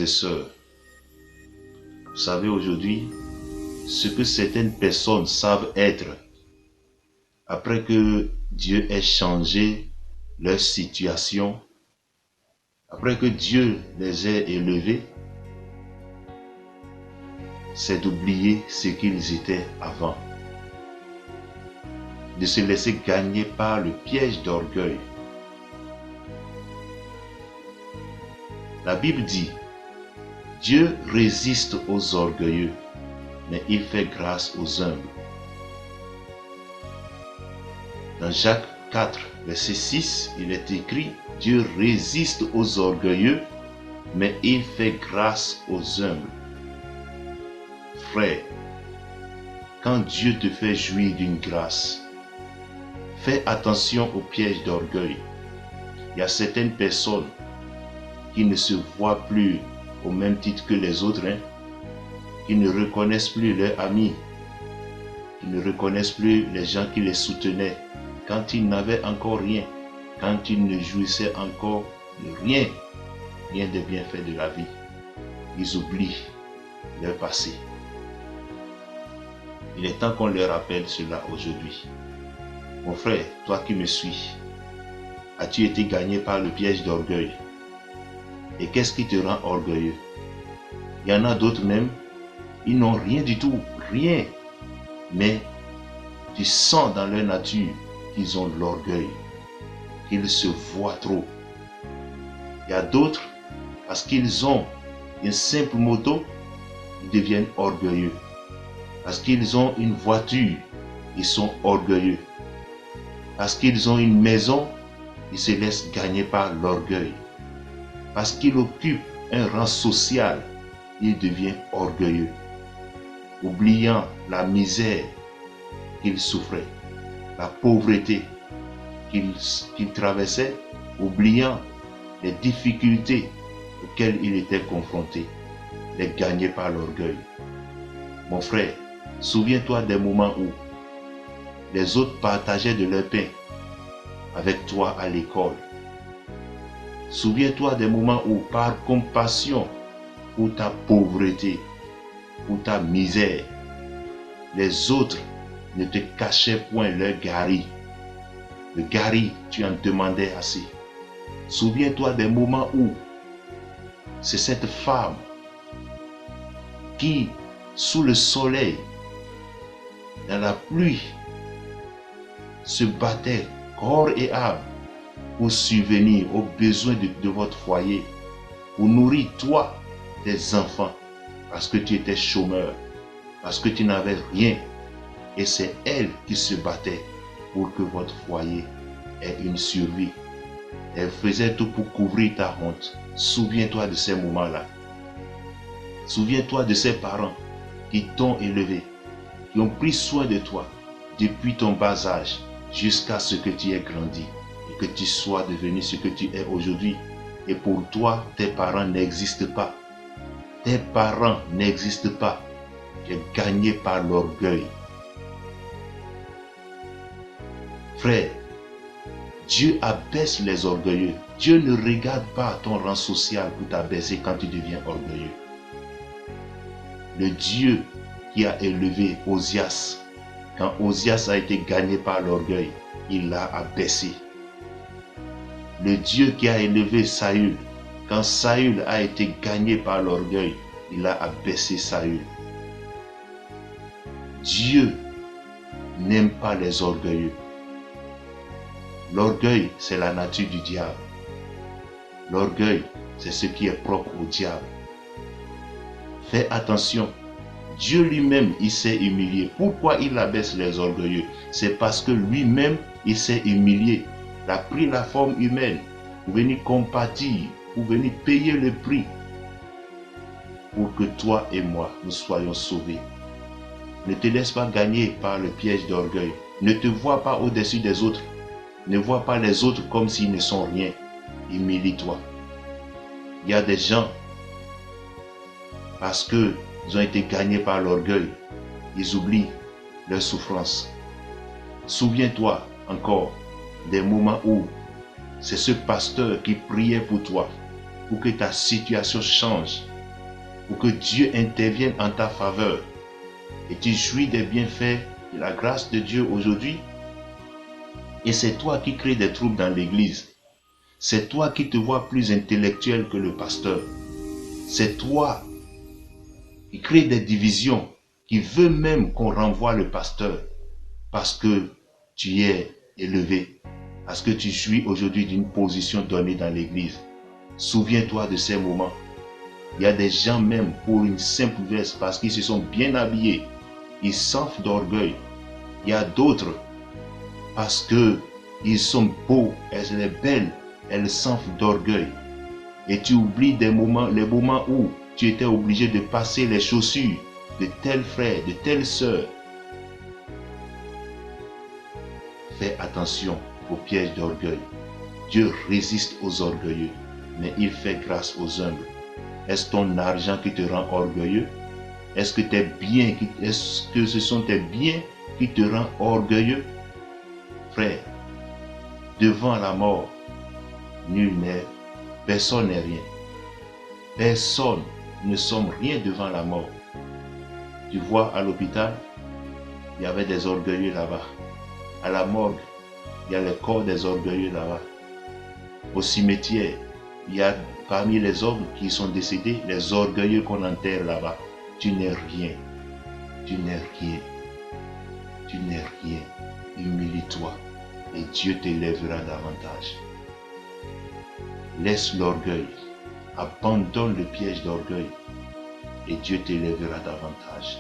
et sœurs, vous savez aujourd'hui, ce que certaines personnes savent être, après que Dieu ait changé leur situation, après que Dieu les ait élevés, c'est d'oublier ce qu'ils étaient avant, de se laisser gagner par le piège d'orgueil. La Bible dit, Dieu résiste aux orgueilleux, mais il fait grâce aux humbles. Dans Jacques 4, verset 6, il est écrit, Dieu résiste aux orgueilleux, mais il fait grâce aux humbles. Frère, quand Dieu te fait jouir d'une grâce, fais attention au piège d'orgueil. Il y a certaines personnes qui ne se voient plus au même titre que les autres, qui ne reconnaissent plus leurs amis, qui ne reconnaissent plus les gens qui les soutenaient quand ils n'avaient encore rien, quand ils ne jouissaient encore de rien des bienfaits de la vie. Ils oublient leur passé. Il est temps qu'on leur rappelle cela aujourd'hui. Mon frère, toi qui me suis, as-tu été gagné par le piège d'orgueil? Et qu'est-ce qui te rend orgueilleux? Il y en a d'autres même, ils n'ont rien du tout, rien. Mais tu sens dans leur nature qu'ils ont l'orgueil, qu'ils se voient trop. Il y a d'autres, parce qu'ils ont une simple moto, ils deviennent orgueilleux. Parce qu'ils ont une voiture, ils sont orgueilleux. Parce qu'ils ont une maison, ils se laissent gagner par l'orgueil. Parce qu'ils occupent un rang social, ils deviennent orgueilleux. Oubliant la misère qu'ils souffraient, la pauvreté qu'ils traversaient, oubliant les difficultés auxquelles ils étaient confrontés, les gagner par l'orgueil. Mon frère, souviens-toi des moments où les autres partageaient de leur pain avec toi à l'école. Souviens-toi des moments où, par compassion pour ta pauvreté, pour ta misère, les autres ne te cachaient point leur gari. Le gari, tu en demandais assez. Souviens-toi des moments où c'est cette femme qui, sous le soleil, dans la pluie, se battait corps et âme pour subvenir aux besoins de votre foyer, pour nourrir toi, tes enfants, parce que tu étais chômeur, parce que tu n'avais rien. Et c'est elle qui se battait pour que votre foyer ait une survie. Elle faisait tout pour couvrir ta honte. Souviens-toi de ces moments-là. Souviens-toi de ces parents qui t'ont élevé, qui ont pris soin de toi depuis ton bas âge jusqu'à ce que tu aies grandi et que tu sois devenu ce que tu es aujourd'hui. Et pour toi, tes parents n'existent pas. Tes parents n'existent pas. Tu es gagné par l'orgueil. Frère, Dieu abaisse les orgueilleux. Dieu ne regarde pas ton rang social pour t'abaisser quand tu deviens orgueilleux. Le Dieu qui a élevé Osias, quand Osias a été gagné par l'orgueil, il l'a abaissé. Le Dieu qui a élevé Saül, quand Saül a été gagné par l'orgueil, il a abaissé Saül. Dieu n'aime pas les orgueilleux. L'orgueil, c'est la nature du diable. L'orgueil, c'est ce qui est propre au diable. Fais attention. Dieu lui-même, il s'est humilié. Pourquoi il abaisse les orgueilleux? C'est parce que lui-même, il s'est humilié. Il a pris la forme humaine pour venir compatir, pour venir payer le prix pour que toi et moi, nous soyons sauvés. Ne te laisse pas gagner par le piège d'orgueil. Ne te vois pas au-dessus des autres. Ne vois pas les autres comme s'ils ne sont rien. Humilie-toi. Il y a des gens, parce qu'ils ont été gagnés par l'orgueil, ils oublient leur souffrance. Souviens-toi encore des moments où c'est ce pasteur qui priait pour toi, pour que ta situation change, pour que Dieu intervienne en ta faveur et tu jouis des bienfaits de la grâce de Dieu aujourd'hui. Et c'est toi qui crées des troubles dans l'église. C'est toi qui te vois plus intellectuel que le pasteur. C'est toi qui crée des divisions, qui veut même qu'on renvoie le pasteur parce que tu es élevé, parce que tu jouis aujourd'hui d'une position donnée dans l'église. Souviens-toi de ces moments. Il y a des gens même pour une simple veste, parce qu'ils se sont bien habillés, ils s'enflent d'orgueil. Il y a d'autres parce que ils sont beaux, elles sont belles, elles s'enflent d'orgueil. Et tu oublies les moments où tu étais obligé de passer les chaussures de tel frère, de telle sœur. Fais attention aux pièges d'orgueil. Dieu résiste aux orgueilleux, mais il fait grâce aux humbles. Est-ce ton argent qui te rend orgueilleux? Est-ce que ce sont tes biens qui te rendent orgueilleux? Frère, devant la mort, personne n'est rien. Personne ne sommes rien devant la mort. Tu vois, à l'hôpital, il y avait des orgueilleux là-bas. À la morgue, il y a le corps des orgueilleux là-bas. Au cimetière, il y a parmi les hommes qui sont décédés, les orgueilleux qu'on enterre là-bas. Tu n'es rien. Tu n'es rien. Tu n'es rien. Humilie-toi et Dieu t'élèvera davantage. Laisse l'orgueil. Abandonne le piège d'orgueil et Dieu t'élèvera davantage.